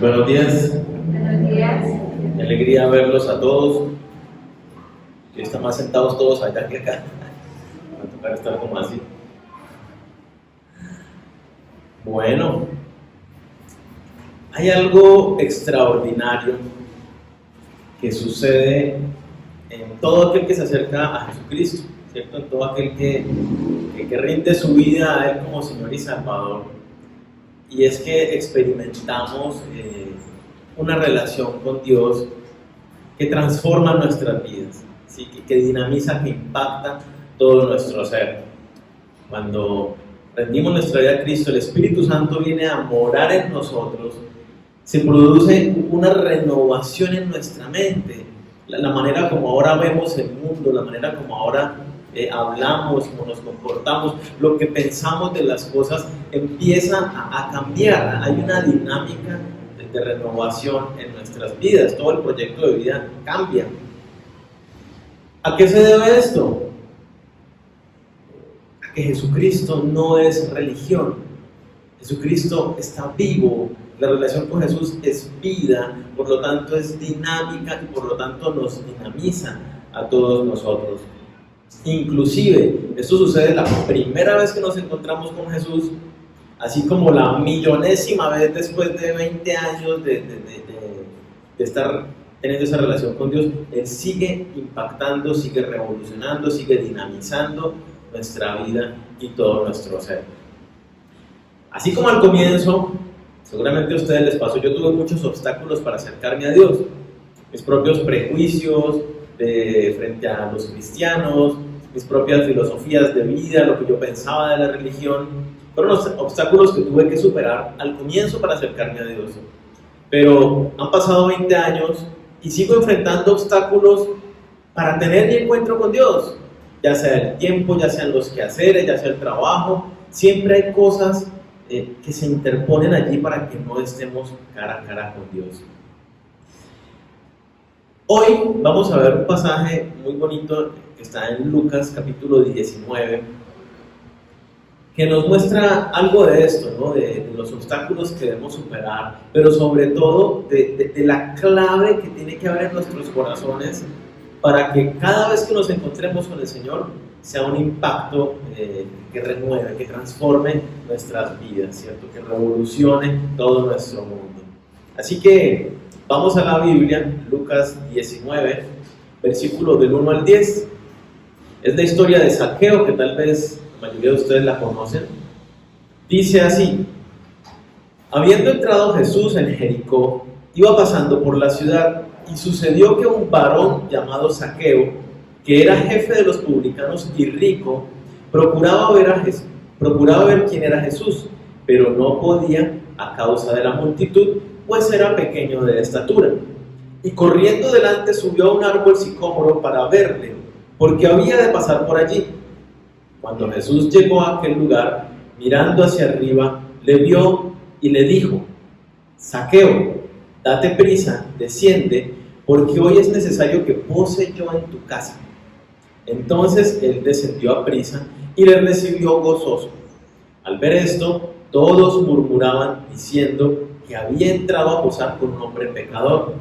Buenos días, Buenos días. qué alegría verlos a todos. Y están más sentados todos allá que acá. Me va a tocar estar como así. Bueno, hay algo extraordinario que sucede en todo aquel que se acerca a Jesucristo, ¿cierto? En todo aquel que rinde su vida a Él como Señor y Salvador. Y es que experimentamos una relación con Dios que transforma nuestras vidas, ¿sí? que dinamiza, que impacta todo nuestro ser. Cuando rendimos nuestra vida a Cristo, el Espíritu Santo viene a morar en nosotros, se produce una renovación en nuestra mente. La manera como ahora vemos el mundo, la manera como ahora hablamos, como nos comportamos, lo que pensamos de las cosas empieza a cambiar. Hay una dinámica de renovación en nuestras vidas, todo el proyecto de vida cambia. ¿A qué se debe esto? A que Jesucristo no es religión. Jesucristo está vivo, la relación con Jesús es vida, por lo tanto es dinámica y por lo tanto nos dinamiza a todos nosotros. Inclusive, esto sucede la primera vez que nos encontramos con Jesús, así como la millonésima vez después de 20 años de estar teniendo esa relación con Dios. Él sigue impactando, sigue revolucionando, sigue dinamizando nuestra vida y todo nuestro ser. Así como al comienzo, seguramente a ustedes les pasó, yo tuve muchos obstáculos para acercarme a Dios. Mis propios prejuicios frente a los cristianos, mis propias filosofías de vida, lo que yo pensaba de la religión, fueron los obstáculos que tuve que superar al comienzo para acercarme a Dios. Pero han pasado 20 años y sigo enfrentando obstáculos para tener mi encuentro con Dios, ya sea el tiempo, ya sean los quehaceres, ya sea el trabajo. Siempre hay cosas que se interponen allí para que no estemos cara a cara con Dios. Hoy vamos a ver un pasaje muy bonito que está en Lucas capítulo 19, que nos muestra algo de esto, ¿no? de los obstáculos que debemos superar, pero sobre todo de la clave que tiene que haber en nuestros corazones para que cada vez que nos encontremos con el Señor sea un impacto que renueve, que transforme nuestras vidas, ¿cierto? Que revolucione todo nuestro mundo. Así que vamos a la Biblia, Lucas 19, versículos del 1 al 10. Es la historia de Zaqueo, que tal vez la mayoría de ustedes la conocen. Dice así: habiendo entrado Jesús en Jericó, iba pasando por la ciudad, y sucedió que un varón llamado Zaqueo, que era jefe de los publicanos y rico, procuraba ver quién era Jesús, pero no podía a causa de la multitud, pues era pequeño de estatura. Y corriendo delante subió a un árbol sicómoro para verle, porque había de pasar por allí. Cuando Jesús llegó a aquel lugar, mirando hacia arriba, le vio y le dijo: Zaqueo, date prisa, desciende, porque hoy es necesario que pose yo en tu casa. Entonces él descendió a prisa y le recibió gozoso. Al ver esto, todos murmuraban diciendo que había entrado a posar con un hombre pecador.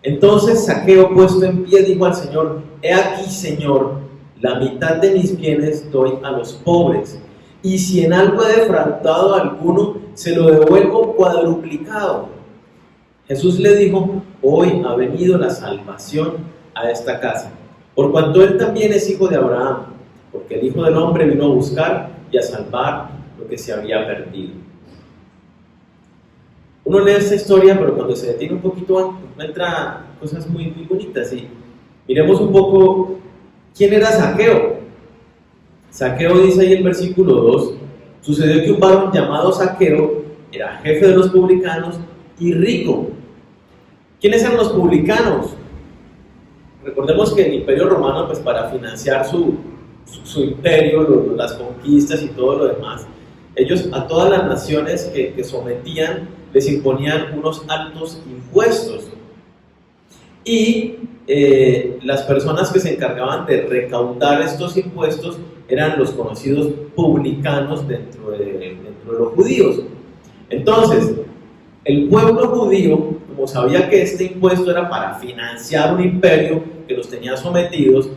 Entonces Zaqueo, puesto en pie, dijo al Señor: he aquí, Señor, la mitad de mis bienes doy a los pobres, y si en algo he defraudado a alguno, se lo devuelvo cuadruplicado. Jesús le dijo: hoy ha venido la salvación a esta casa, por cuanto él también es hijo de Abraham, porque el Hijo del Hombre vino a buscar y a salvar lo que se había perdido. Uno lee esta historia, pero cuando se detiene un poquito encuentra cosas muy, muy bonitas. Y miremos un poco quién era Zaqueo. Zaqueo, dice ahí en el versículo 2, sucedió que un varón llamado Zaqueo era jefe de los publicanos y rico. ¿Quiénes eran los publicanos? Recordemos que el Imperio Romano, pues para financiar su imperio, las conquistas y todo lo demás, ellos a todas las naciones que sometían les imponían unos altos impuestos. Y las personas que se encargaban de recaudar estos impuestos eran los conocidos publicanos dentro de los judíos. Entonces, El pueblo judío, como sabía que este impuesto era para financiar un imperio que los tenía sometidos,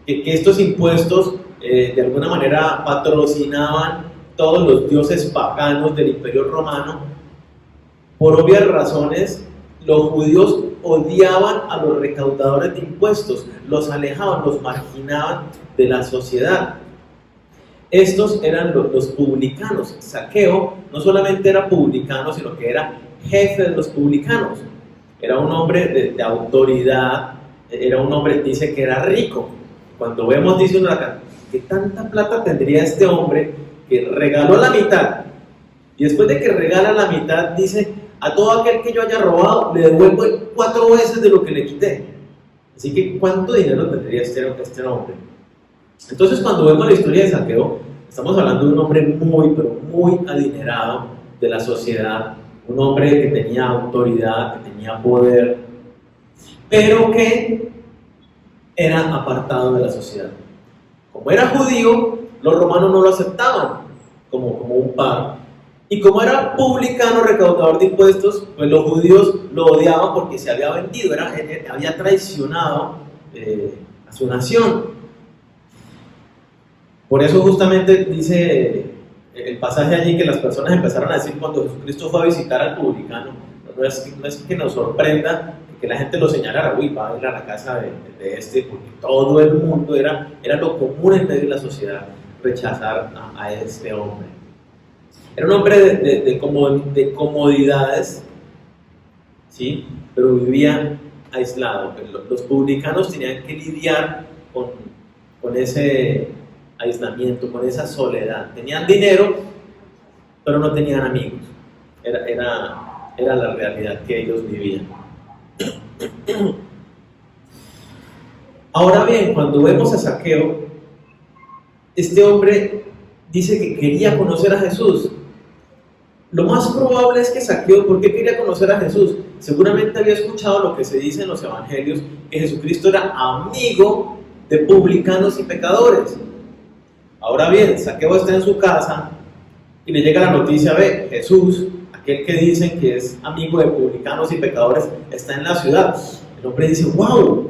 que estos impuestos de alguna manera patrocinaban todos los dioses paganos del imperio romano, por obvias razones, los judíos odiaban a los recaudadores de impuestos, los alejaban, los marginaban de la sociedad. Estos eran los publicanos. Zaqueo no solamente era publicano, sino que era jefe de los publicanos. Era un hombre de autoridad, era un hombre, dice que era rico. Cuando vemos, dice uno acá, ¿qué tanta plata tendría este hombre que regaló la mitad? Y después de que regala la mitad, dice, a todo aquel que yo haya robado, le devuelvo 4 veces de lo que le quité. Así que, ¿cuánto dinero tendría este hombre? Entonces, cuando vemos la historia de Zaqueo, estamos hablando de un hombre muy, pero muy adinerado de la sociedad, un hombre que tenía autoridad, que tenía poder, pero que era apartado de la sociedad. Como era judío, los romanos no lo aceptaban como un par. Y como era publicano, recaudador de impuestos, pues los judíos lo odiaban porque se había vendido, había traicionado a su nación. Por eso justamente dice el pasaje allí que las personas empezaron a decir cuando Jesucristo fue a visitar al publicano, no es que nos sorprenda que la gente lo señalara, uy, va a ir a la casa de este, porque todo el mundo era lo común en medio de la sociedad rechazar a este hombre. Era un hombre de comodidades, ¿sí? Pero vivía aislado. Los publicanos tenían que lidiar con ese aislamiento, con esa soledad. Tenían dinero, pero no tenían amigos. Era la realidad que ellos vivían. Ahora bien, cuando vemos a Zaqueo, este hombre dice que quería conocer a Jesús. Lo más probable es que Zaqueo, ¿por qué quería conocer a Jesús? Seguramente había escuchado lo que se dice en los evangelios, que Jesucristo era amigo de publicanos y pecadores. Ahora bien, Zaqueo está en su casa y le llega la noticia, ve, Jesús, aquel que dicen que es amigo de publicanos y pecadores, está en la ciudad. El hombre dice, wow,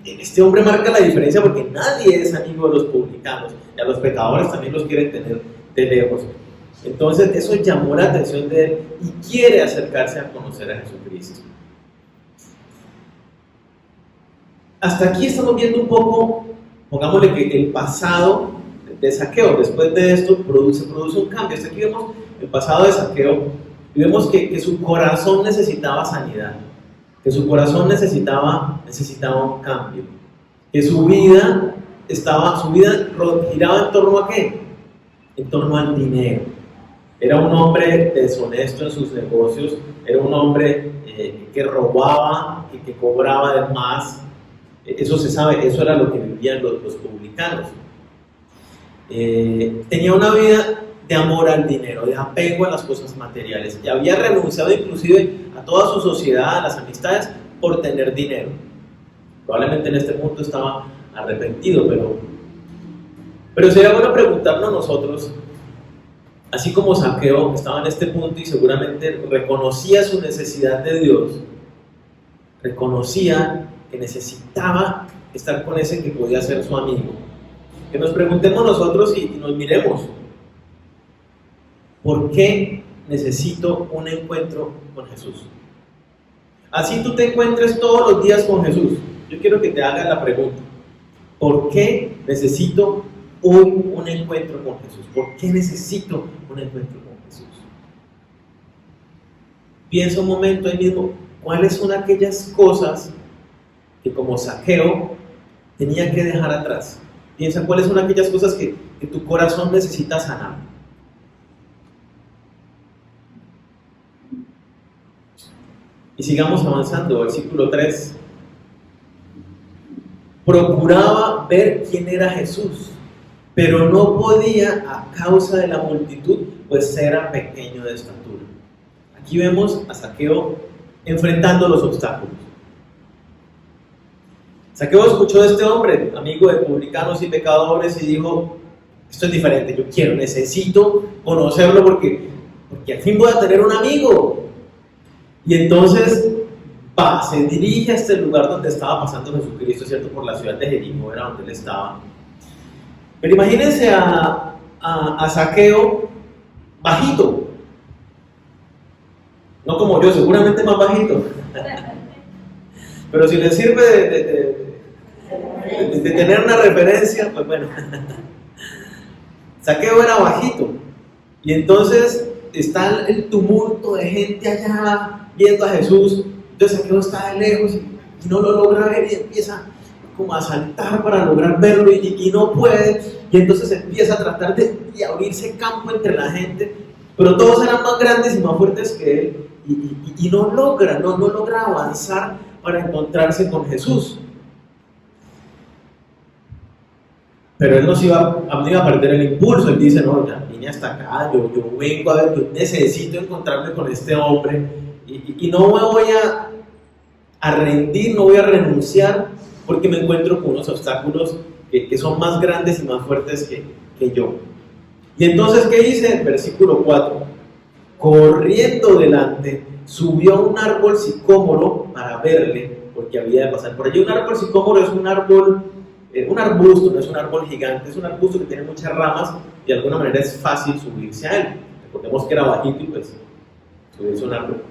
este hombre marca la diferencia porque nadie es amigo de los publicanos y a los pecadores también los quieren tener de lejos. Entonces eso llamó la atención de él y quiere acercarse a conocer a Jesucristo. Hasta aquí estamos viendo un poco, pongámosle que el pasado de Zaqueo. Después de esto produce un cambio. Hasta aquí vemos el pasado de Zaqueo y vemos que su corazón necesitaba sanidad, que su corazón necesitaba un cambio, que su vida giraba en torno a ¿qué? En torno al dinero. Era un hombre deshonesto en sus negocios, era un hombre que robaba y que cobraba de más. Eso se sabe, eso era lo que vivían los publicanos. Tenía una vida de amor al dinero, de apego a las cosas materiales, y había renunciado inclusive a toda su sociedad, a las amistades, por tener dinero. Probablemente en este punto estaba arrepentido, pero sería bueno preguntarnos nosotros, así como Zaqueo estaba en este punto y seguramente reconocía su necesidad de Dios, reconocía que necesitaba estar con ese que podía ser su amigo, que nos preguntemos nosotros y nos miremos, ¿por qué necesito un encuentro con Jesús? Así tú te encuentres todos los días con Jesús. Yo quiero que te hagas la pregunta, ¿por qué necesito hoy un encuentro con Jesús? ¿Por qué necesito un encuentro con Jesús? Piensa un momento ahí mismo, ¿cuáles son aquellas cosas que como Zaqueo tenía que dejar atrás? Piensa cuáles son aquellas cosas que tu corazón necesita sanar. Y sigamos avanzando, versículo 3. Procuraba ver quién era Jesús, pero no podía a causa de la multitud, pues era pequeño de estatura. Aquí vemos a Zaqueo enfrentando los obstáculos. Zaqueo escuchó de este hombre, amigo de publicanos y pecadores, y dijo, esto es diferente, necesito conocerlo porque al fin voy a tener un amigo. Y entonces se dirige a este lugar donde estaba pasando Jesucristo, ¿cierto? Por la ciudad de Jericó, era donde él estaba. Pero imagínense a Zaqueo bajito, no como yo, seguramente más bajito. Pero si les sirve de tener una referencia, pues bueno. Zaqueo era bajito. Y entonces está el tumulto de gente allá viendo a Jesús. Entonces Zaqueo está de lejos y no lo logra ver y empieza como a saltar para lograr verlo y no puede. Y entonces empieza a tratar de abrirse campo entre la gente. Pero todos eran más grandes y más fuertes que él. Y no logra avanzar para encontrarse con Jesús. Pero él no iba a perder el impulso. Él dice, no, ya vine hasta acá, yo vengo a ver, yo necesito encontrarme con este hombre y no me voy a rendir, no voy a renunciar porque me encuentro con unos obstáculos que son más grandes y más fuertes que yo. Y entonces, ¿qué dice el versículo 4? Corriendo delante, subió a un árbol sicómoro para verle, porque había de pasar por allí. Un árbol sicómoro es un árbol, un arbusto, no es un árbol gigante, es un arbusto que tiene muchas ramas y de alguna manera es fácil subirse a él. Recordemos que era bajito y pues subirse a un árbol.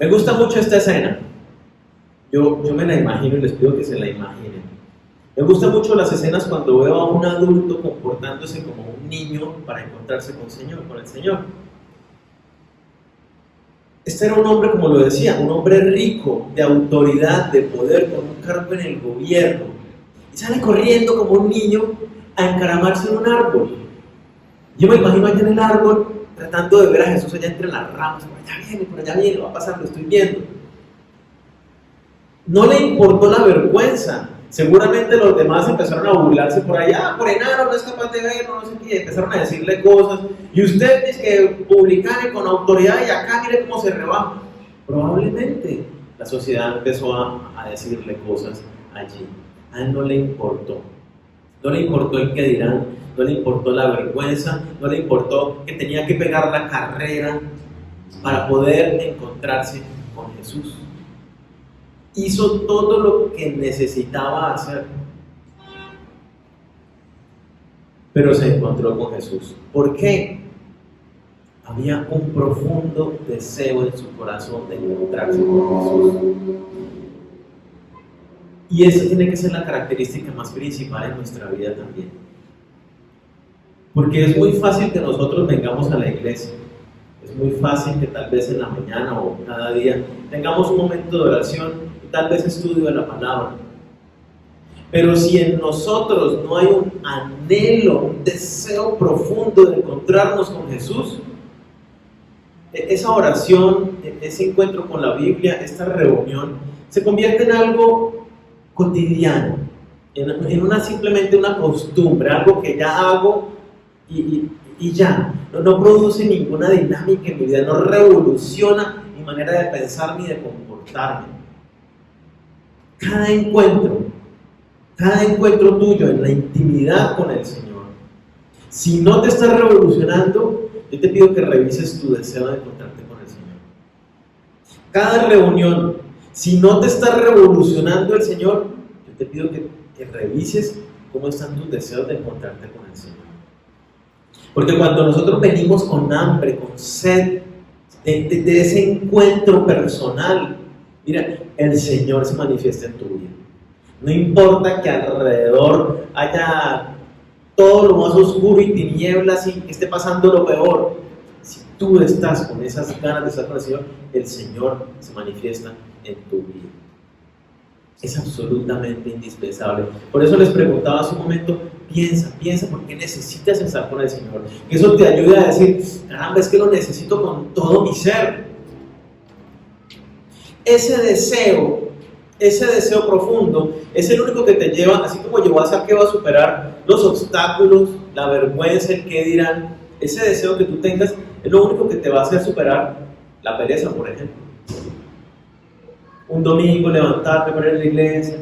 Me gusta mucho esta escena. Yo me la imagino y les pido que se la imaginen. Me gustan mucho las escenas cuando veo a un adulto comportándose como un niño para encontrarse con el Señor. Este era un hombre, como lo decía, un hombre rico, de autoridad, de poder, con un cargo en el gobierno. Y sale corriendo como un niño a encaramarse en un árbol. Yo me imagino allá en el árbol, tratando de ver a Jesús allá entre las ramas. Por allá viene, va a pasar, lo estoy viendo. No le importó la vergüenza. Seguramente los demás empezaron a burlarse por allá, por enano, no es capaz de verlo, no sé qué, empezaron a decirle cosas. Y usted dice que publicar con autoridad y acá mire cómo se rebaja. Probablemente la sociedad empezó a decirle cosas allí. A él no le importó. No le importó el que dirán, no le importó la vergüenza, no le importó que tenía que pegar la carrera para poder encontrarse con Jesús. Hizo todo lo que necesitaba hacer, pero se encontró con Jesús. ¿Por qué? Había un profundo deseo en su corazón de encontrarse con Jesús. Y esa tiene que ser la característica más principal en nuestra vida también. Porque es muy fácil que nosotros vengamos a la iglesia. Es muy fácil que tal vez en la mañana o cada día tengamos un momento de oración, tal vez estudio de la palabra. Pero si en nosotros no hay un anhelo, un deseo profundo de encontrarnos con Jesús, esa oración, ese encuentro con la Biblia, esta reunión, se convierte en algo cotidiano, en simplemente una costumbre, algo que ya hago y ya. No produce ninguna dinámica en mi vida, no revoluciona mi manera de pensar ni de comportarme. Cada encuentro tuyo en la intimidad con el Señor, si no te está revolucionando, yo te pido que revises tu deseo de encontrarte con el Señor. Cada reunión, si no te está revolucionando el Señor, yo te pido que revises cómo están tus deseos de encontrarte con el Señor. Porque cuando nosotros venimos con hambre, con sed de ese encuentro personal, mira, el Señor se manifiesta en tu vida. No importa que alrededor haya todo lo más oscuro y tinieblas y que esté pasando lo peor. Si tú estás con esas ganas de estar con el Señor se manifiesta en tu vida. Es absolutamente indispensable. Por eso les preguntaba hace un momento, piensa por qué necesitas estar con el Señor. Que eso te ayude a decir, caramba, es que lo necesito con todo mi ser. Ese deseo profundo es el único que te lleva, así como llevó a Zaqueo a superar los obstáculos, la vergüenza, el qué dirán. Ese deseo que tú tengas es lo único que te va a hacer superar la pereza, por ejemplo. Un domingo levantarte para ir a la iglesia,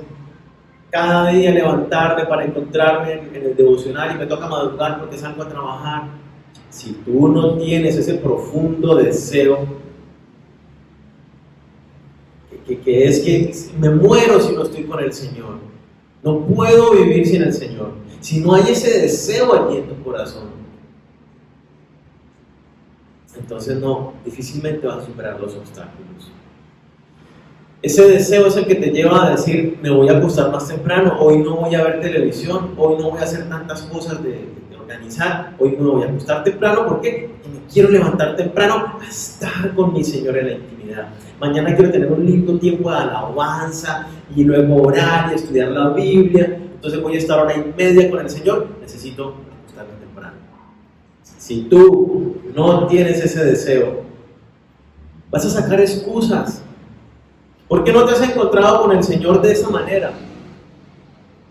cada día levantarme para encontrarme en el devocional y me toca madrugar porque salgo a trabajar. Si tú no tienes ese profundo deseo que es que me muero si no estoy con el Señor. No puedo vivir sin el Señor. Si no hay ese deseo allí en tu corazón, entonces no, difícilmente vas a superar los obstáculos. Ese deseo es el que te lleva a decir, me voy a acostar más temprano, hoy no voy a ver televisión, hoy no voy a hacer tantas cosas de organizar, hoy no me voy a acostar temprano. ¿Por qué? Porque me quiero levantar temprano a estar con mi Señor en la intimidad. Mañana quiero tener un lindo tiempo de alabanza y luego orar y estudiar la Biblia. Entonces voy a estar 1:30 con el Señor, necesito acostarme temprano. Si tú no tienes ese deseo, vas a sacar excusas. ¿Por qué no te has encontrado con el Señor de esa manera?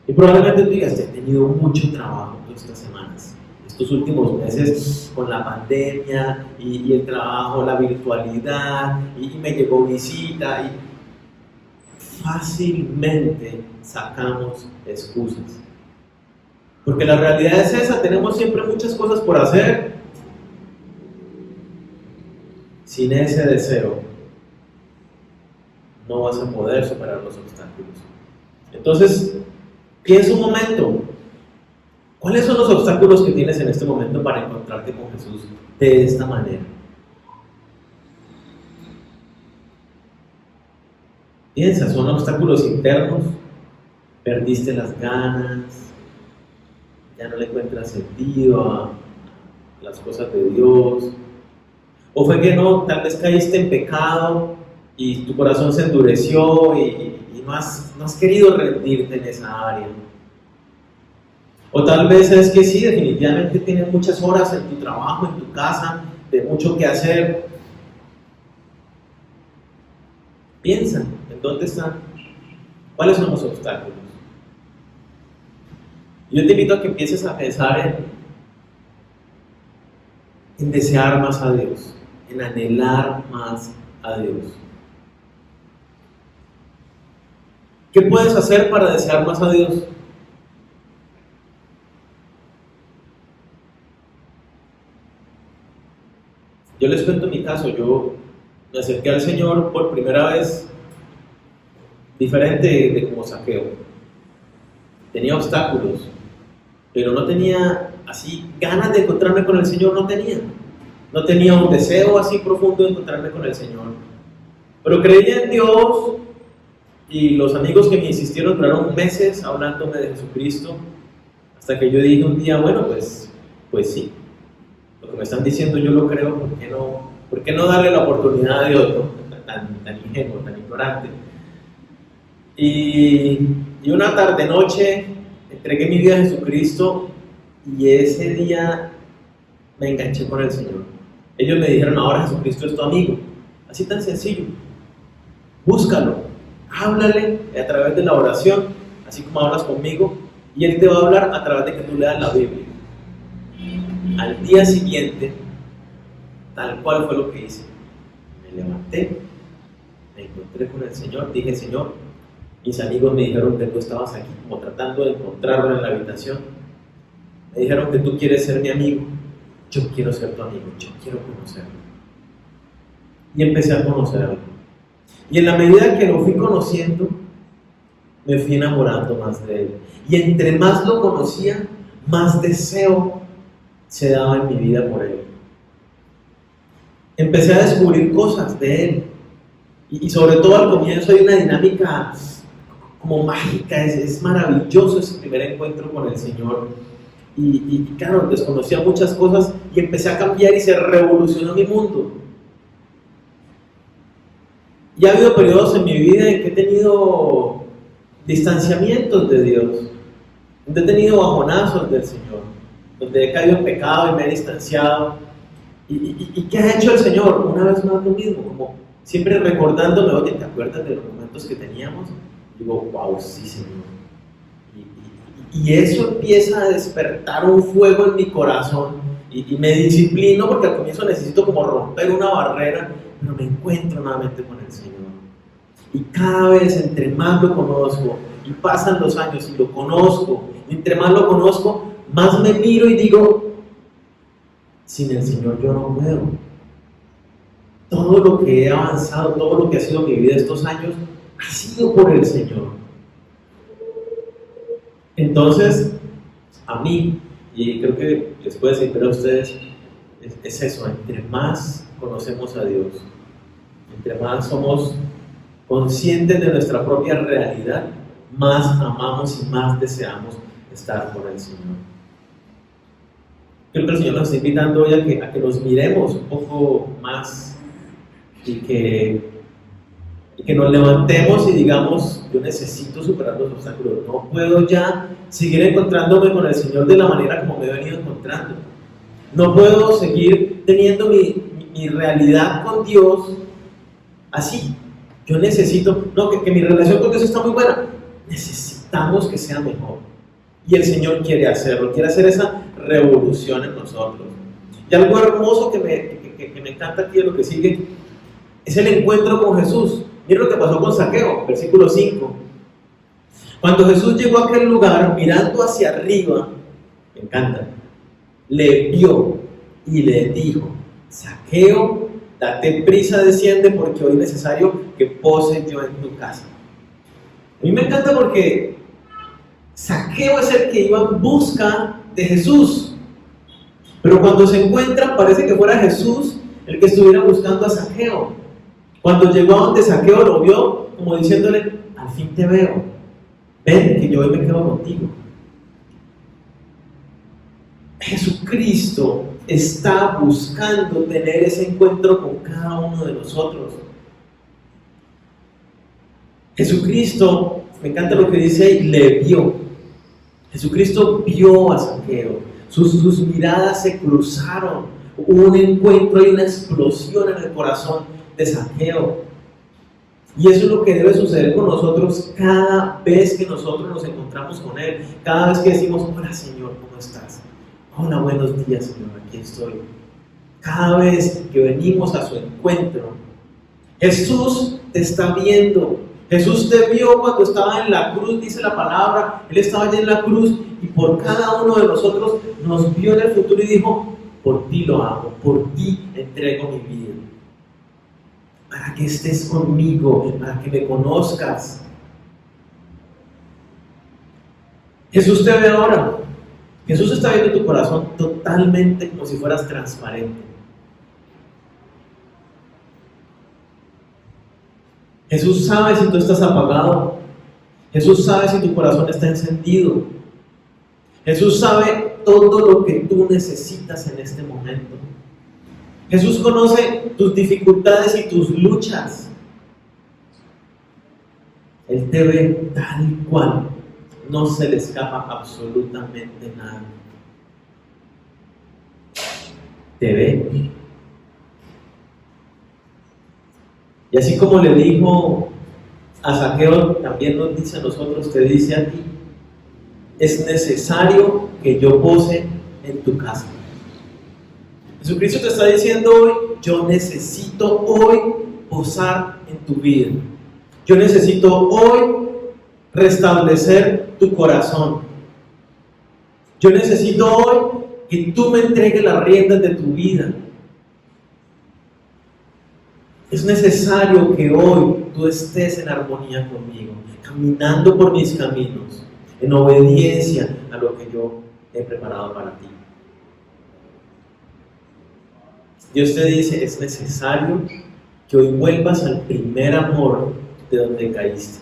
Y probablemente tú digas, he tenido mucho trabajo todas estas semanas, estos últimos meses con la pandemia y el trabajo, la virtualidad, y me llegó visita, y fácilmente sacamos excusas. Porque la realidad es esa, tenemos siempre muchas cosas por hacer. Sin ese deseo, no vas a poder superar los obstáculos. Entonces, piensa un momento, ¿cuáles son los obstáculos que tienes en este momento para encontrarte con Jesús de esta manera? Piensa, ¿son obstáculos internos? ¿Perdiste las ganas? ¿Ya no le encuentras sentido a las cosas de Dios? ¿O fue que no, tal vez caíste en pecado y tu corazón se endureció y no has querido rendirte en esa área? O tal vez es que sí, definitivamente tienes muchas horas en tu trabajo, en tu casa, de mucho que hacer. Piensa, ¿en dónde están? ¿Cuáles son los obstáculos? Yo te invito a que empieces a pensar en desear más a Dios, en anhelar más a Dios. ¿Qué puedes hacer para desear más a Dios? Yo les cuento mi caso. Yo me acerqué al Señor por primera vez diferente de como Zaqueo. Tenía obstáculos, pero no tenía así ganas de encontrarme con el Señor, no tenía un deseo así profundo de encontrarme con el Señor, pero creía en Dios. Y los amigos que me insistieron duraron meses hablándome de Jesucristo, hasta que yo dije un día, bueno, pues sí, lo que me están diciendo yo lo creo, ¿por qué no darle la oportunidad a Dios, ¿no? Tan ingenuo, tan ignorante? Y una tarde-noche entregué mi vida a Jesucristo, y ese día me enganché con el Señor. Ellos me dijeron, ahora Jesucristo es tu amigo, así tan sencillo, búscalo. Háblale a través de la oración, así como hablas conmigo, y Él te va a hablar a través de que tú leas la Biblia. Al día siguiente, tal cual fue lo que hice. Me levanté, me encontré con el Señor, dije, Señor, mis amigos me dijeron que tú estabas aquí, como tratando de encontrarlo en la habitación. Me dijeron que tú quieres ser mi amigo. Yo quiero ser tu amigo, yo quiero conocerlo. Y empecé a conocerlo. Y en la medida que lo fui conociendo, me fui enamorando más de Él. Y entre más lo conocía, más deseo se daba en mi vida por Él. Empecé a descubrir cosas de Él. Y sobre todo al comienzo hay una dinámica como mágica, es maravilloso ese primer encuentro con el Señor. Y claro, desconocía muchas cosas y empecé a cambiar y se revolucionó mi mundo. Y ha habido periodos en mi vida en que he tenido distanciamientos de Dios, donde he tenido bajonazos del Señor, donde he caído en pecado y me he distanciado. ¿Y qué ha hecho el Señor? Una vez más lo mismo, como siempre recordándome, oye, ¿te acuerdas de los momentos que teníamos? Digo, wow, sí, Señor. Y eso empieza a despertar un fuego en mi corazón y me disciplino, porque al comienzo necesito como romper una barrera, pero me encuentro nuevamente con el Señor. Y cada vez, entre más lo conozco, y pasan los años y lo conozco, y entre más lo conozco, más me miro y digo, sin el Señor yo no puedo. todo lo que he avanzado, todo lo que ha sido mi vida estos años, ha sido por el Señor. Entonces, a mí, y creo que les puede servir a ustedes, es eso: entre más conocemos a Dios, entre más somos conscientes de nuestra propia realidad, más amamos y más deseamos estar con el Señor. Creo que el Señor nos está invitando hoy a que nos miremos un poco más y que nos levantemos y digamos: yo necesito superar los obstáculos, no puedo ya seguir encontrándome con el Señor de la manera como me he venido encontrando, no puedo seguir teniendo mi realidad con Dios así. Yo necesito, que mi relación con Dios está muy buena, necesitamos que sea mejor, y el Señor quiere hacerlo, quiere hacer esa revolución en nosotros. Y algo hermoso que me encanta aquí de lo que sigue es el encuentro con Jesús. Miren lo que pasó con Zaqueo, versículo 5. Cuando Jesús llegó a aquel lugar, mirando hacia arriba, me encanta, le vio y le dijo: Zaqueo, date prisa, desciende, porque hoy es necesario que pose yo en tu casa. A mí me encanta porque Zaqueo es el que iba en busca de Jesús, pero cuando se encuentran parece que fuera Jesús el que estuviera buscando a Zaqueo. Cuando llegó a donde Zaqueo, lo vio como diciéndole: al fin te veo, ven que yo hoy me quedo contigo. Jesucristo está buscando tener ese encuentro con cada uno de nosotros. Jesucristo, me encanta lo que dice ahí, le vio. Jesucristo vio a Zaqueo, sus miradas se cruzaron, hubo un encuentro y una explosión en el corazón de Zaqueo. Y eso es lo que debe suceder con nosotros cada vez que nosotros nos encontramos con Él, cada vez que decimos: hola Señor, ¿cómo estás? Hola, buenos días Señor, aquí estoy. Cada vez que venimos a su encuentro, Jesús te está viendo. Jesús te vio cuando estaba en la cruz, dice la palabra. Él estaba allí en la cruz y por cada uno de nosotros nos vio en el futuro y dijo: por ti lo hago, por ti entrego mi vida, para que estés conmigo, para que me conozcas. Jesús te ve ahora. Jesús está viendo tu corazón totalmente como si fueras transparente. Jesús sabe si tú estás apagado. Jesús sabe si tu corazón está encendido. Jesús sabe todo lo que tú necesitas en este momento. Jesús conoce tus dificultades y tus luchas. Él te ve tal y cual. No se le escapa absolutamente nada. Te ve. Y así como le dijo a Zaqueo, también nos dice a nosotros, te dice a ti: es necesario que yo pose en tu casa. Jesucristo te está diciendo hoy: yo necesito hoy posar en tu vida. Yo necesito hoy restablecer tu corazón. Yo necesito hoy que tú me entregues las riendas de tu vida. Es necesario que hoy tú estés en armonía conmigo, caminando por mis caminos, en obediencia a lo que yo he preparado para ti. Dios te dice: es necesario que hoy vuelvas al primer amor de donde caíste,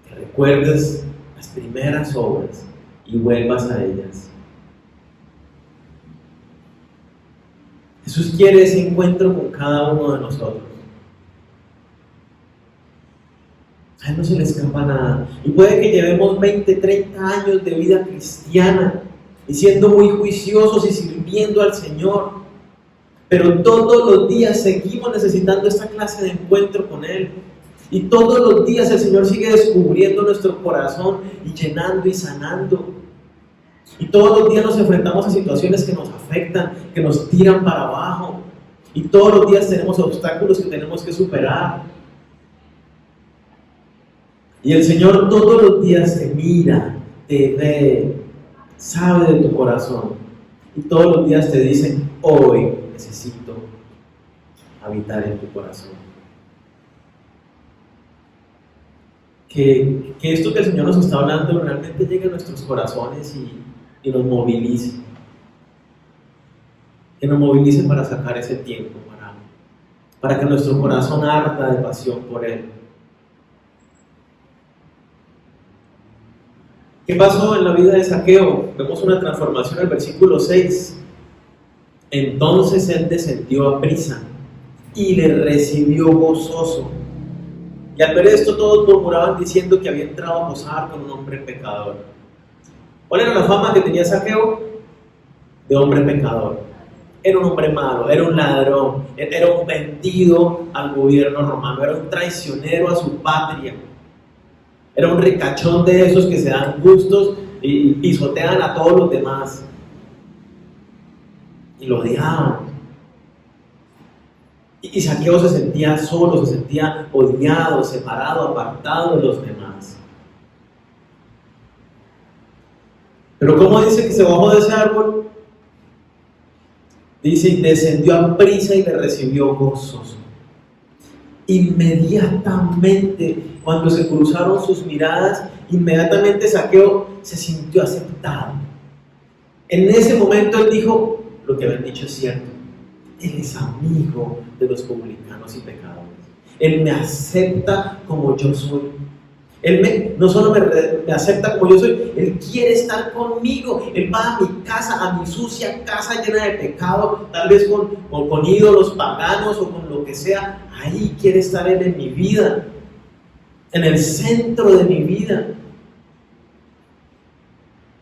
que recuerdes las primeras obras y vuelvas a ellas. Jesús quiere ese encuentro con cada uno de nosotros. A Él no se le escapa nada. Y puede que llevemos 20, 30 años de vida cristiana y siendo muy juiciosos y sirviendo al Señor, pero todos los días seguimos necesitando esta clase de encuentro con Él. Y todos los días el Señor sigue descubriendo nuestro corazón y llenando y sanando. Y todos los días nos enfrentamos a situaciones que nos afectan, que nos tiran para abajo. Y todos los días tenemos obstáculos que tenemos que superar. Y el Señor todos los días te mira, te ve, sabe de tu corazón. Y todos los días te dice: hoy necesito habitar en tu corazón. Que esto que el Señor nos está hablando realmente llegue a nuestros corazones y nos movilice. Que nos movilice para sacar ese tiempo, para que nuestro corazón arda de pasión por Él. ¿Qué pasó en la vida de Zaqueo? Vemos una transformación en el versículo 6. Entonces él descendió a prisa y le recibió gozoso. Y al ver esto todos murmuraban diciendo que había entrado a posar con un hombre pecador. ¿Cuál era la fama que tenía Zaqueo? De hombre pecador. Era un hombre malo, era un ladrón, era un vendido al gobierno romano, era un traicionero a su patria. Era un ricachón de esos que se dan gustos y pisotean a todos los demás. Y lo odiaban. Y Zaqueo se sentía solo, se sentía odiado, separado, apartado de los demás. Pero ¿cómo dice que se bajó de ese árbol? Dice, y descendió a prisa y le recibió gozoso. Inmediatamente, cuando se cruzaron sus miradas, inmediatamente Zaqueo se sintió aceptado. En ese momento él dijo, lo que habían dicho es cierto, Él es amigo de los publicanos y pecadores. Él me acepta como yo soy. Él no solo me acepta como yo soy, Él quiere estar conmigo. Él va a mi casa, a mi sucia casa llena de pecado, tal vez con ídolos paganos o con lo que sea. Ahí quiere estar Él en mi vida, en el centro de mi vida.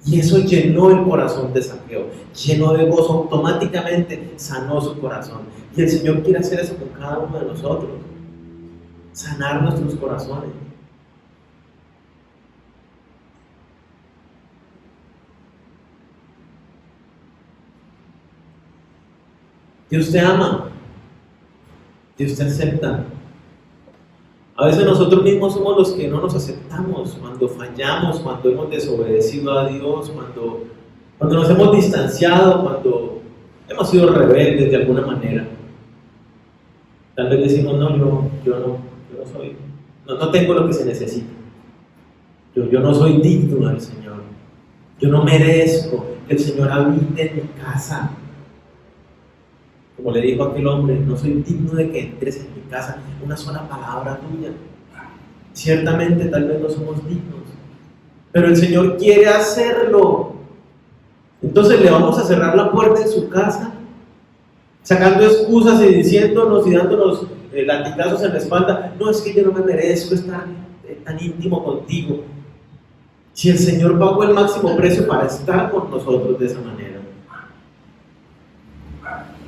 Y eso llenó el corazón de Zaqueo, llenó de gozo, automáticamente sanó su corazón. Y el Señor quiere hacer eso con cada uno de nosotros, sanar nuestros corazones. Dios te ama, Dios te acepta. A veces nosotros mismos somos los que no nos aceptamos cuando fallamos, cuando hemos desobedecido a Dios, cuando nos hemos distanciado, cuando hemos sido rebeldes de alguna manera. Tal vez decimos, no, yo no soy, no tengo lo que se necesita. Yo no soy digno del Señor. Yo no merezco que el Señor habite en mi casa. Como le dijo aquel hombre, no soy digno de que entres en mi casa, una sola palabra tuya. Ciertamente tal vez no somos dignos, pero el Señor quiere hacerlo. Entonces le vamos a cerrar la puerta en su casa, sacando excusas y diciéndonos y dándonos latigazos en la espalda. No, es que yo no me merezco estar tan íntimo contigo. Si el Señor pagó el máximo precio para estar con nosotros de esa manera.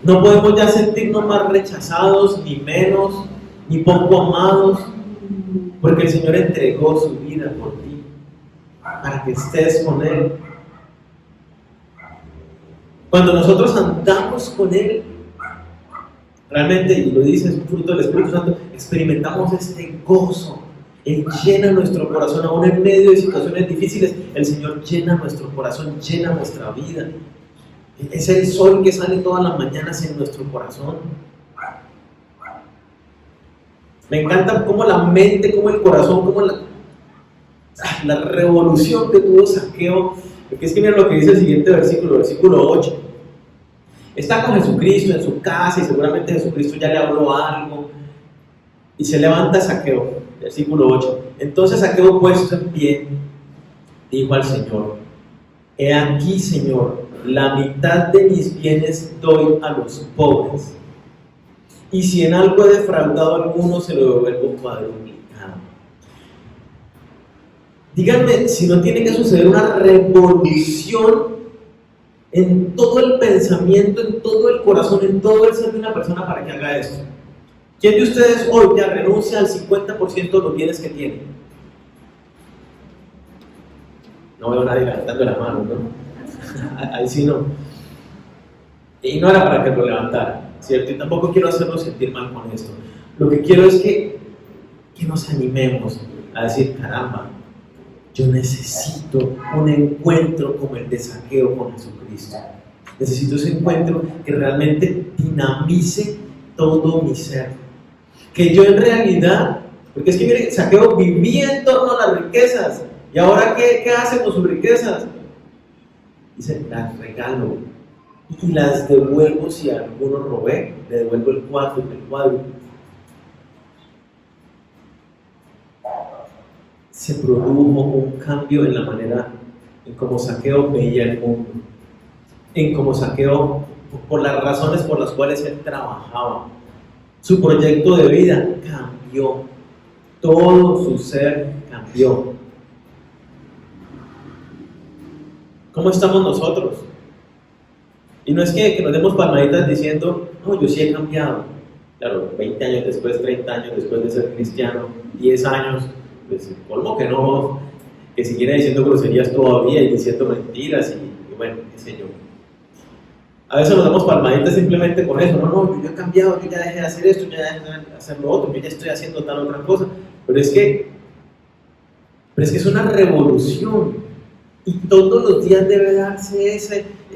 No podemos ya sentirnos más rechazados, ni menos, ni poco amados, porque el Señor entregó su vida por ti, para que estés con Él. Cuando nosotros andamos con Él, realmente, y lo dice, es un fruto del Espíritu Santo, experimentamos este gozo. Él llena nuestro corazón, aún en medio de situaciones difíciles. El Señor llena nuestro corazón, llena nuestra vida. Es el sol que sale todas las mañanas en nuestro corazón. Me encanta cómo la mente, cómo el corazón, cómo la revolución que tuvo Zaqueo. Porque es que mira lo que dice el siguiente versículo, versículo 8. Está con Jesucristo en su casa y seguramente Jesucristo ya le habló algo. Y se levanta Zaqueo, versículo 8. Entonces Zaqueo, puesto en pie, dijo al Señor: He aquí, Señor, la mitad de mis bienes doy a los pobres, y si en algo he defraudado a alguno, se lo devuelvo cuadruplicado. Díganme si no tiene que suceder una revolución en todo el pensamiento, en todo el corazón, en todo el ser de una persona para que haga esto. ¿Quién de ustedes hoy ya renuncia al 50% de los bienes que tiene? No veo a nadie levantando la mano, ¿no? Ahí sí no. Y no era para que lo levantara, ¿cierto? Y tampoco quiero hacerlo sentir mal con esto. Lo que quiero es que nos animemos a decir: caramba, yo necesito un encuentro como el de Zaqueo con Jesucristo. Necesito ese encuentro que realmente dinamice todo mi ser. Que yo en realidad, porque es que miren, Zaqueo vivía en torno a las riquezas, y ahora ¿qué hace con sus riquezas? Dice, las regalo y las devuelvo. Si a alguno robé, le devuelvo el cuadro. Se produjo un cambio en la manera en cómo Zaqueo veía el mundo, en cómo Zaqueo, por las razones por las cuales él trabajaba. Su proyecto de vida cambió, todo su ser cambió. ¿Cómo estamos nosotros? Y no es que nos demos palmaditas diciendo, no, yo sí he cambiado. Claro, 20 años después, 30 años después de ser cristiano, 10 años, pues colmo que no, que siguiera diciendo groserías todavía y diciendo mentiras y bueno, qué sé yo. A veces nos damos palmaditas simplemente con eso, no, yo ya he cambiado, yo ya dejé de hacer esto, yo ya dejé de hacer lo otro, yo ya estoy haciendo tal otra cosa. Pero es que es una revolución. Y todos los días debe darse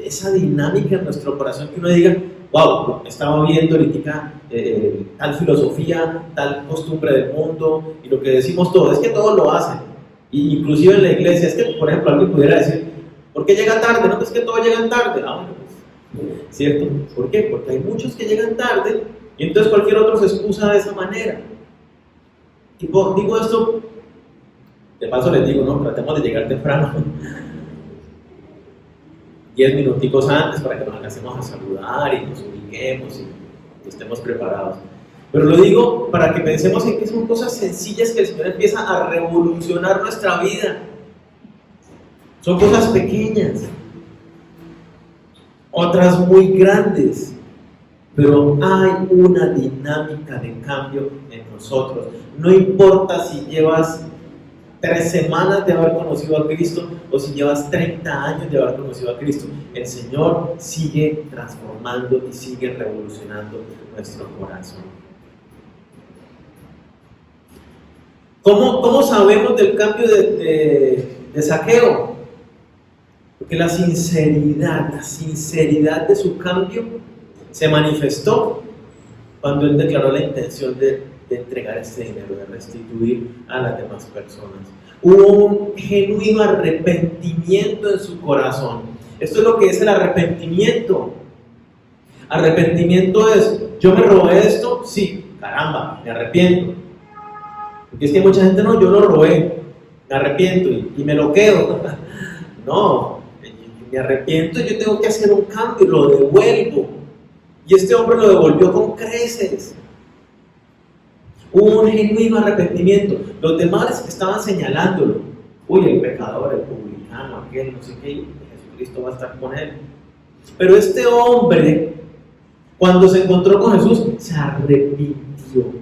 esa dinámica en nuestro corazón que uno diga, wow, estaba viendo ahorita tal filosofía, tal costumbre del mundo, y lo que decimos todos, es que todos lo hacen. Y inclusive en la iglesia, es que, por ejemplo, alguien pudiera decir, ¿por qué llega tarde? No, es que todos llegan tarde. Ah, bueno, pues, ¿cierto? ¿Por qué? Porque hay muchos que llegan tarde, y entonces cualquier otro se excusa de esa manera. Y digo esto, de paso les digo, ¿no? Tratemos de llegar temprano. 10 minuticos antes para que nos alcancemos a saludar y nos ubiquemos y estemos preparados. Pero lo digo para que pensemos en que son cosas sencillas que el Señor empieza a revolucionar nuestra vida. Son cosas pequeñas, otras muy grandes, pero hay una dinámica de cambio en nosotros. No importa si llevas 3 semanas de haber conocido a Cristo o si llevas 30 años de haber conocido a Cristo, el Señor sigue transformando y sigue revolucionando nuestro corazón. ¿Cómo sabemos del cambio de Zaqueo? Porque la sinceridad de su cambio se manifestó cuando él declaró la intención de entregar este dinero, de restituir a las demás personas. Hubo un genuino arrepentimiento en su corazón. Esto es lo que es el arrepentimiento. Arrepentimiento es, yo me robé esto, sí, caramba, me arrepiento. Porque es que mucha gente, no, yo lo robé, me arrepiento y me lo quedo. No, me arrepiento, yo tengo que hacer un cambio, lo devuelvo. Y este hombre lo devolvió con creces. Hubo un genuino arrepentimiento. Los demás estaban señalándolo. Uy, el pecador, el publicano, aquel, no sé qué, Jesucristo va a estar con él. Pero este hombre, cuando se encontró con Jesús, se arrepintió.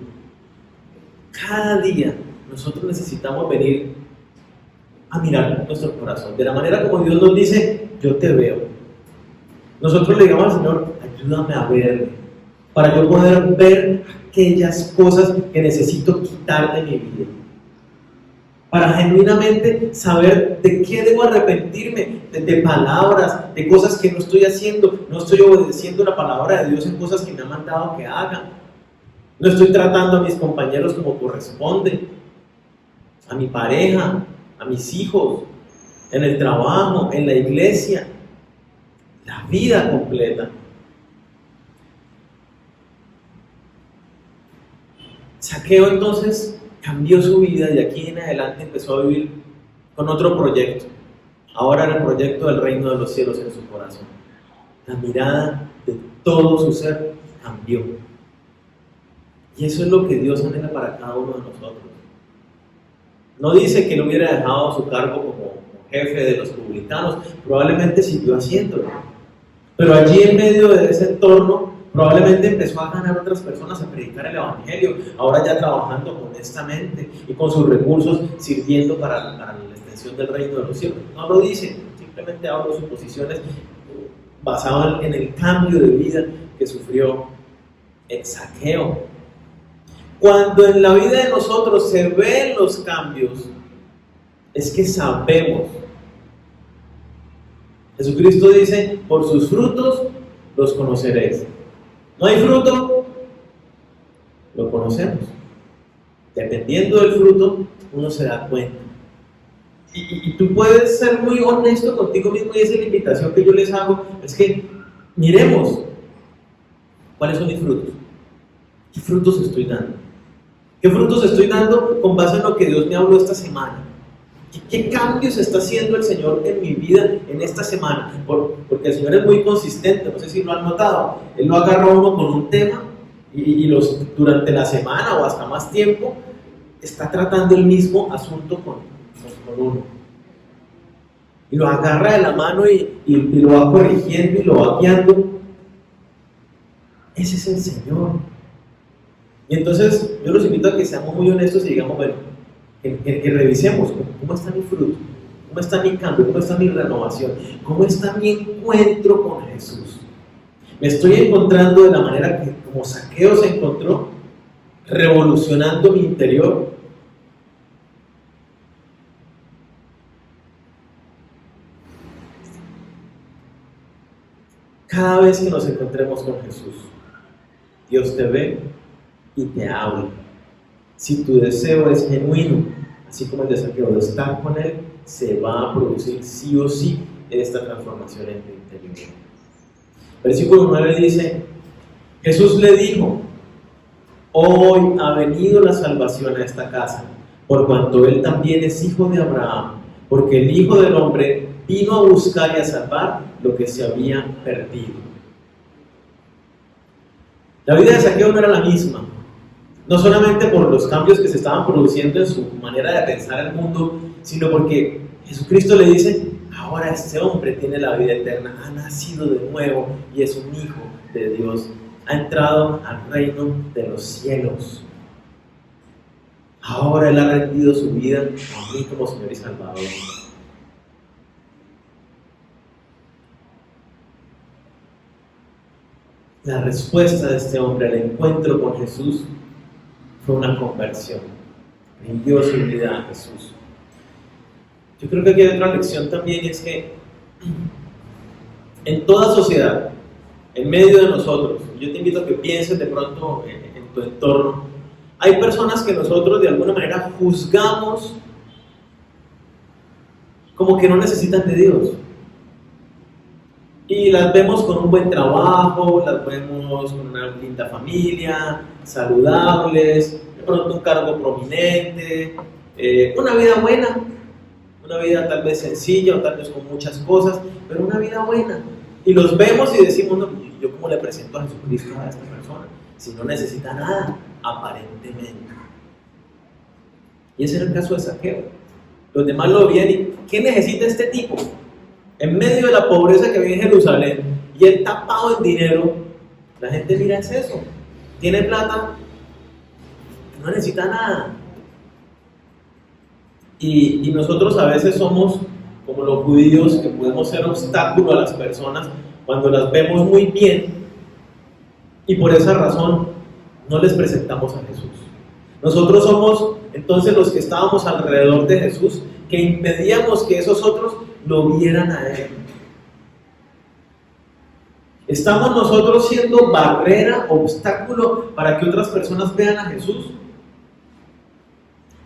Cada día nosotros necesitamos venir a mirar nuestro corazón. De la manera como Dios nos dice, yo te veo. Nosotros le digamos al Señor, ayúdame a verme, para yo poder ver aquellas cosas que necesito quitar de mi vida, para genuinamente saber de qué debo arrepentirme, de palabras, de cosas que no estoy haciendo, no estoy obedeciendo la palabra de Dios en cosas que me ha mandado que haga, no estoy tratando a mis compañeros como corresponde, a mi pareja, a mis hijos, en el trabajo, en la iglesia, la vida completa. Zaqueo entonces cambió su vida y de aquí en adelante empezó a vivir con otro proyecto. Ahora era el proyecto del reino de los cielos en su corazón. La mirada de todo su ser cambió. Y eso es lo que Dios anhela para cada uno de nosotros. No dice que no hubiera dejado su cargo como jefe de los publicanos, probablemente siguió haciéndolo. Pero allí en medio de ese entorno, probablemente empezó a ganar otras personas a predicar el Evangelio, ahora ya trabajando honestamente y con sus recursos sirviendo para la extensión del reino de los cielos. No lo dice, simplemente hablo suposiciones basadas en el cambio de vida que sufrió el Zaqueo. Cuando en la vida de nosotros se ven los cambios, es que sabemos. Jesucristo dice, por sus frutos los conoceréis. No hay fruto, Lo conocemos. Dependiendo del fruto, uno se da cuenta. Y tú puedes ser muy honesto contigo mismo, y esa es la invitación que yo les hago, es que miremos cuáles son mis frutos. ¿Qué frutos estoy dando? ¿Qué frutos estoy dando con base en lo que Dios me habló esta semana? ¿Qué cambios está haciendo el Señor en mi vida en esta semana? Porque el Señor es muy consistente, no sé si lo han notado. Él lo agarra a uno con un tema y durante la semana o hasta más tiempo está tratando el mismo asunto con uno. Y lo agarra de la mano y lo va corrigiendo y lo va guiando. Ese es el Señor. Y entonces yo los invito a que seamos muy honestos y digamos, bueno, que revisemos cómo está mi fruto, cómo está mi cambio, cómo está mi renovación, cómo está mi encuentro con Jesús. Me estoy encontrando de la manera que como Zaqueo se encontró, revolucionando mi interior. Cada vez que nos encontremos con Jesús, Dios te ve y te habla. Si tu deseo es genuino, así como el de Zaqueo de estar con Él, se va a producir sí o sí esta transformación en tu interior. Versículo 9 dice: Jesús le dijo: hoy ha venido la salvación a esta casa, por cuanto Él también es hijo de Abraham, porque el Hijo del Hombre vino a buscar y a salvar lo que se había perdido. La vida de Zaqueo no era la misma, no solamente por los cambios que se estaban produciendo en su manera de pensar el mundo, sino porque Jesucristo le dice: ahora este hombre tiene la vida eterna, ha nacido de nuevo y es un hijo de Dios, ha entrado al reino de los cielos. Ahora Él ha rendido su vida a mí como Señor y Salvador. La respuesta de este hombre al encuentro con Jesús fue una conversión. Rindió su vida a Jesús. Yo creo que aquí hay otra lección también, y es que en toda sociedad, en medio de nosotros, yo te invito a que pienses de pronto en tu entorno, hay personas que nosotros de alguna manera juzgamos como que no necesitan de Dios. Y las vemos con un buen trabajo, las vemos con una linda familia, saludables, de pronto un cargo prominente, una vida buena, una vida tal vez sencilla o tal vez con muchas cosas, pero una vida buena. Y los vemos y decimos: no, ¿yo cómo le presento a Jesucristo a esta persona? Si no necesita nada, aparentemente. Y ese era el caso de Zaqueo. Los demás lo veían y ¿qué necesita este tipo? En medio de la pobreza que había en Jerusalén y él tapado en dinero, la gente mira: es eso, tiene plata, no necesita nada. Y nosotros a veces somos como los judíos, que podemos ser obstáculo a las personas cuando las vemos muy bien y por esa razón no les presentamos a Jesús. Nosotros somos entonces los que estábamos alrededor de Jesús, que impedíamos que esos otros lo vieran a Él. ¿Estamos nosotros siendo barrera, obstáculo para que otras personas vean a Jesús?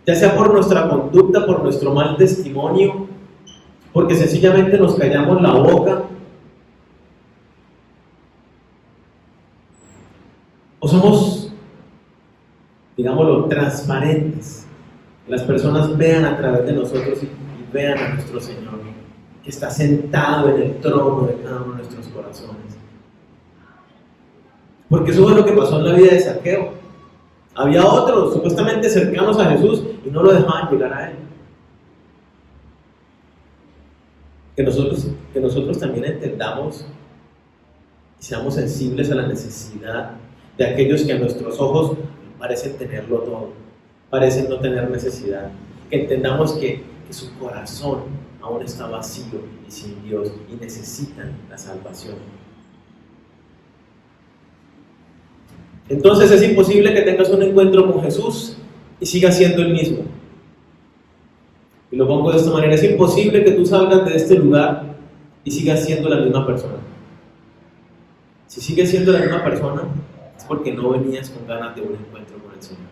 Ya sea por nuestra conducta, por nuestro mal testimonio, porque sencillamente nos callamos la boca, o somos, digámoslo, transparentes, que las personas vean a través de nosotros y vean a nuestro Señor, que está sentado en el trono de cada uno de nuestros corazones. Porque eso es lo que pasó en la vida de Zaqueo. Había otros supuestamente cercanos a Jesús y no lo dejaban llegar a Él. Que nosotros también entendamos y seamos sensibles a la necesidad de aquellos que a nuestros ojos parecen tenerlo todo, parecen no tener necesidad. Que entendamos que su corazón aún está vacío y sin Dios y necesitan la salvación. Entonces es imposible que tengas un encuentro con Jesús y sigas siendo el mismo. Y lo pongo de esta manera: es imposible que tú salgas de este lugar y sigas siendo la misma persona. Si sigues siendo la misma persona, es porque no venías con ganas de un encuentro con el Señor.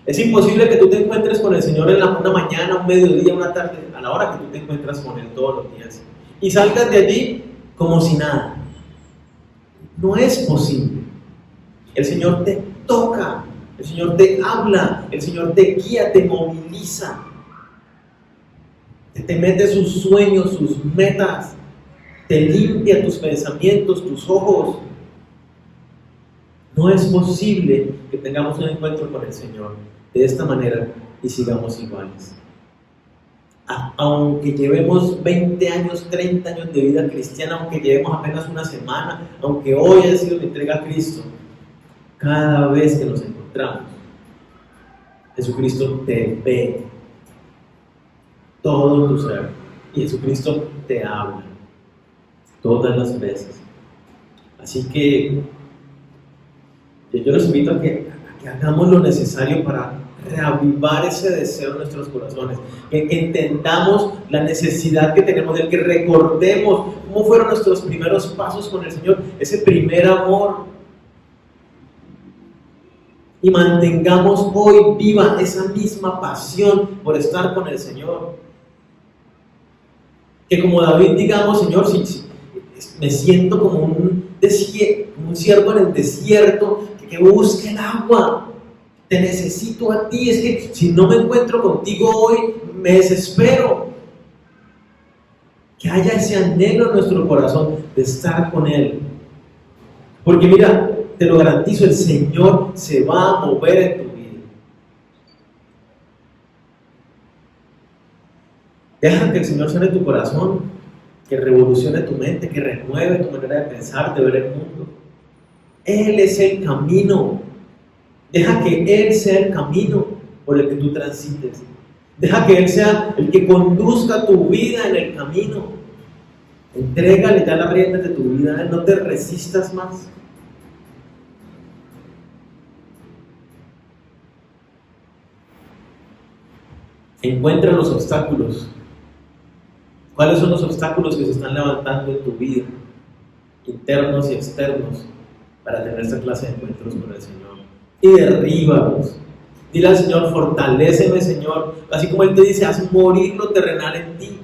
Es imposible que tú te encuentres con el Señor en una mañana, un mediodía, una tarde, a la hora que tú te encuentras con Él todos los días, y salgas de allí como si nada. No es posible. El Señor te toca, el Señor te habla, el Señor te guía, te moviliza, te mete sus sueños, sus metas, te limpia tus pensamientos, tus ojos. No es posible que tengamos un encuentro con el Señor de esta manera y sigamos iguales. Aunque llevemos 20 años, 30 años de vida cristiana, aunque llevemos apenas una semana, aunque hoy haya sido mi entrega a Cristo, cada vez que nos encontramos, Jesucristo te ve todo tu ser y Jesucristo te habla todas las veces. Así que yo les invito a que hagamos lo necesario para reavivar ese deseo en nuestros corazones, que entendamos la necesidad que tenemos de que recordemos cómo fueron nuestros primeros pasos con el Señor, ese primer amor, y mantengamos hoy viva esa misma pasión por estar con el Señor. Que como David digamos, Señor, si me siento como un siervo en el desierto que busca el agua. Te necesito a ti, es que si no me encuentro contigo hoy, me desespero. Que haya ese anhelo en nuestro corazón de estar con Él. Porque mira, te lo garantizo, el Señor se va a mover en tu vida. Deja que el Señor sane tu corazón, que revolucione tu mente, que renueve tu manera de pensar, de ver el mundo. Él es el camino. Deja que Él sea el camino por el que tú transites. Deja que Él sea el que conduzca tu vida en el camino. Entrégale ya las riendas de tu vida, no te resistas más. Encuentra los obstáculos. ¿Cuáles son los obstáculos que se están levantando en tu vida, internos y externos, para tener esta clase de encuentros con el Señor? Y derríbalos. Dile al Señor, fortaléceme, Señor, así como Él te dice, haz morir lo terrenal en ti.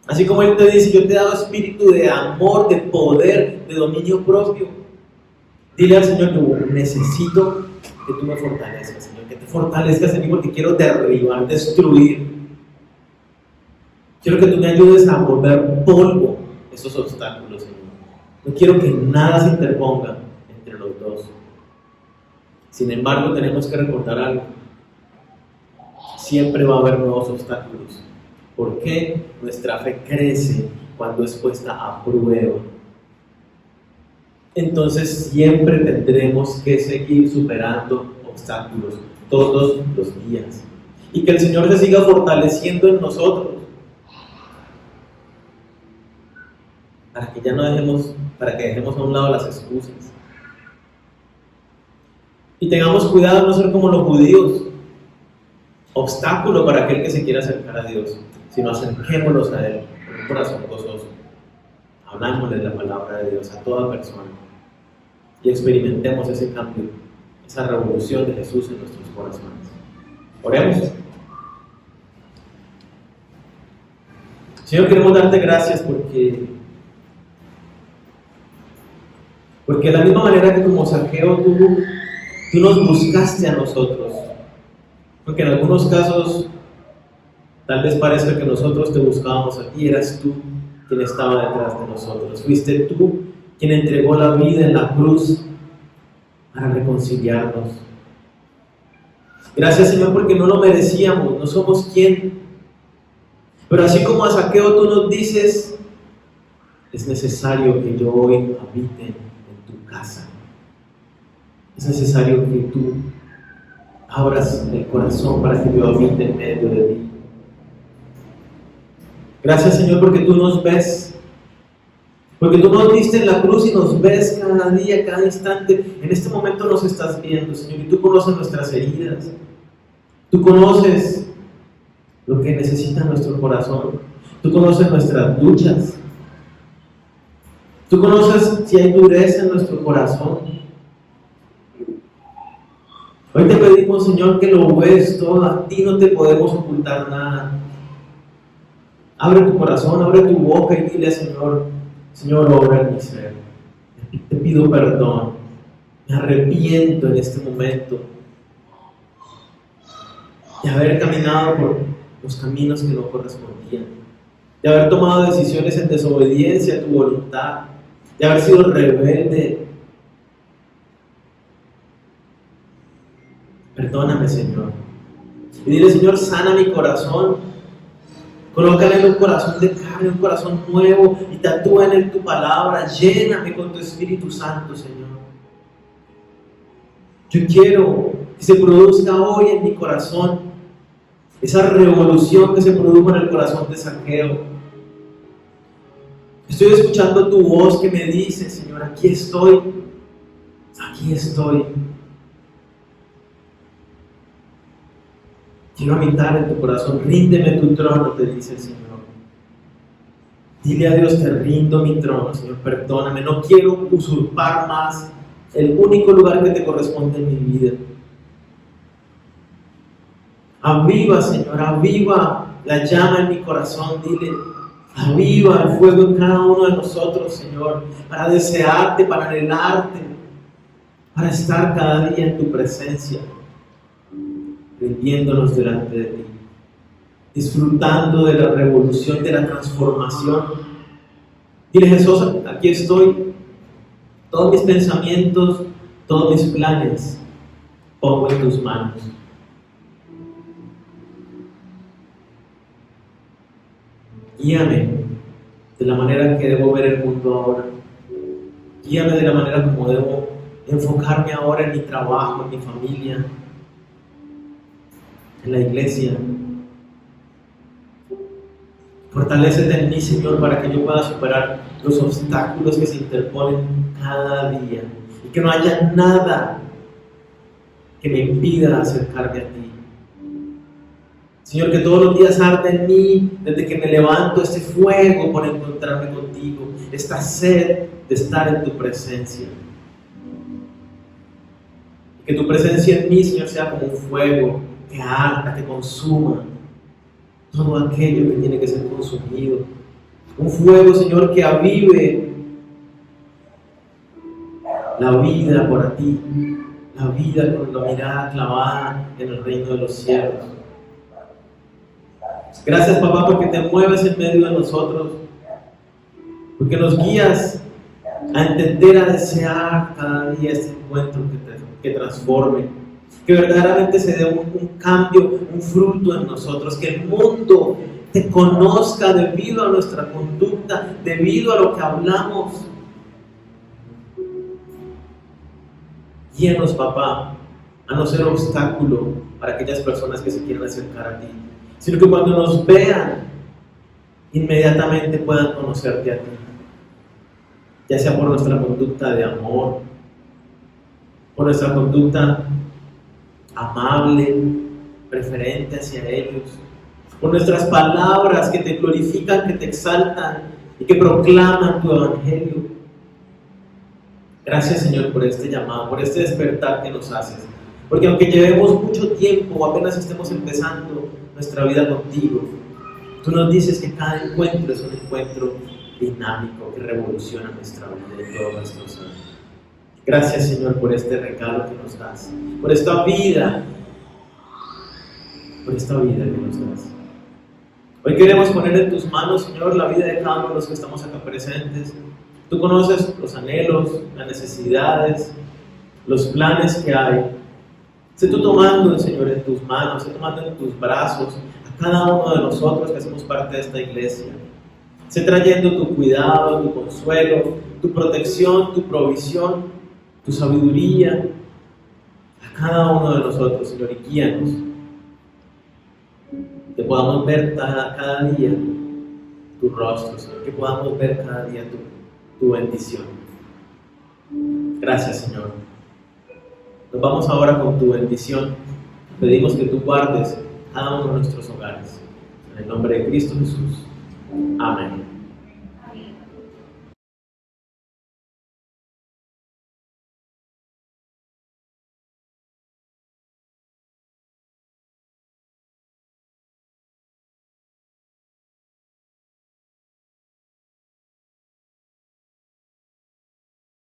Así como Él te dice, yo te he dado espíritu de amor, de poder, de dominio propio. Dile al Señor, yo necesito que tú me fortalezcas, Señor, que te fortalezcas en mí porque quiero derribar, destruir. Quiero que tú me ayudes a volver polvo esos obstáculos, Señor. No quiero que nada se interponga entre los dos. Sin embargo, tenemos que recordar algo. Siempre va a haber nuevos obstáculos. ¿Por qué? Nuestra fe crece cuando es puesta a prueba. Entonces siempre tendremos que seguir superando obstáculos todos los días. Y que el Señor se siga fortaleciendo en nosotros. Para que dejemos a un lado las excusas. Y tengamos cuidado de no ser como los judíos, obstáculo para aquel que se quiera acercar a Dios, sino acerquémonos a Él con un corazón gozoso. Hablámosle la palabra de Dios a toda persona y experimentemos ese cambio, esa revolución de Jesús en nuestros corazones. Oremos. Señor, queremos darte gracias porque de la misma manera que como Zaqueo tú nos buscaste a nosotros, porque en algunos casos tal vez parezca que nosotros te buscábamos a ti, eras tú quien estaba detrás de nosotros, fuiste tú quien entregó la vida en la cruz para reconciliarnos. Gracias, Señor, porque no lo merecíamos, no somos quien, pero así como a Zaqueo tú nos dices, es necesario que yo hoy habite en tu casa. Es necesario que tú abras el corazón para que yo habite en medio de ti. Gracias, Señor, porque tú nos ves. Porque tú nos diste en la cruz y nos ves cada día, cada instante. En este momento nos estás viendo, Señor, y tú conoces nuestras heridas. Tú conoces lo que necesita nuestro corazón. Tú conoces nuestras luchas. Tú conoces si hay dureza en nuestro corazón. Hoy te pedimos, Señor, que lo ves todo. A ti no te podemos ocultar nada. Abre tu corazón, abre tu boca y dile, Señor, Señor, obra en mi ser. Te pido perdón. Me arrepiento en este momento de haber caminado por los caminos que no correspondían, de haber tomado decisiones en desobediencia a tu voluntad, de haber sido rebelde. Perdóname, Señor. Y dile, Señor, sana mi corazón. Colócale en un corazón de carne, un corazón nuevo, y tatúa en él tu palabra. Lléname con tu Espíritu Santo, Señor. Yo quiero que se produzca hoy en mi corazón esa revolución que se produjo en el corazón de Zaqueo. Estoy escuchando tu voz que me dice, Señor, aquí estoy, aquí estoy. Quiero habitar en tu corazón, ríndeme tu trono, te dice el Señor. Dile a Dios, te rindo mi trono, Señor, perdóname, no quiero usurpar más el único lugar que te corresponde en mi vida. Aviva, Señor, aviva la llama en mi corazón, dile, aviva el fuego en cada uno de nosotros, Señor, para desearte, para anhelarte, para estar cada día en tu presencia, rindiéndonos delante de ti, disfrutando de la revolución, de la transformación. Dile, Jesús, aquí estoy, todos mis pensamientos, todos mis planes, pongo en tus manos. Guíame de la manera que debo ver el mundo ahora. Guíame de la manera como debo enfocarme ahora en mi trabajo, en mi familia, en la iglesia. Fortalécete en mí, Señor, para que yo pueda superar los obstáculos que se interponen cada día y que no haya nada que me impida acercarme a ti. Señor, que todos los días arde en mí, desde que me levanto, este fuego por encontrarme contigo, esta sed de estar en tu presencia. Que tu presencia en mí, Señor, sea como un fuego que arda, que consuma todo aquello que tiene que ser consumido. Un fuego, Señor, que avive la vida por ti, la vida con la mirada clavada en el reino de los cielos. Gracias, papá, porque te mueves en medio de nosotros, porque nos guías a entender, a desear cada día este encuentro que transforme, que verdaderamente se dé un cambio, un fruto en nosotros, que el mundo te conozca debido a nuestra conducta, debido a lo que hablamos. Guíanos, papá, a no ser obstáculo para aquellas personas que se quieran acercar a ti, sino que cuando nos vean, inmediatamente puedan conocerte a ti, ya sea por nuestra conducta de amor, por nuestra conducta amable, preferente hacia ellos, por nuestras palabras que te glorifican, que te exaltan y que proclaman tu evangelio. Gracias, Señor, por este llamado, por este despertar que nos haces, porque aunque llevemos mucho tiempo o apenas estemos empezando nuestra vida contigo, tú nos dices que cada encuentro es un encuentro dinámico que revoluciona nuestra vida y todo nuestro ser. Gracias, Señor, por este regalo que nos das, por esta vida que nos das. Hoy queremos poner en tus manos, Señor, la vida de cada uno de los que estamos acá presentes. Tú conoces los anhelos, las necesidades, los planes que hay. Sé tú tomando, Señor, en tus manos, sé tomando en tus brazos a cada uno de nosotros que hacemos parte de esta iglesia. Sé trayendo tu cuidado, tu consuelo, tu protección, tu provisión, tu sabiduría a cada uno de nosotros, Señor, y guíanos. Que podamos ver cada día tu rostro, Señor, que podamos ver cada día tu bendición. Gracias, Señor. Nos vamos ahora con tu bendición. Pedimos que tú guardes cada uno de nuestros hogares. En el nombre de Cristo Jesús. Amén.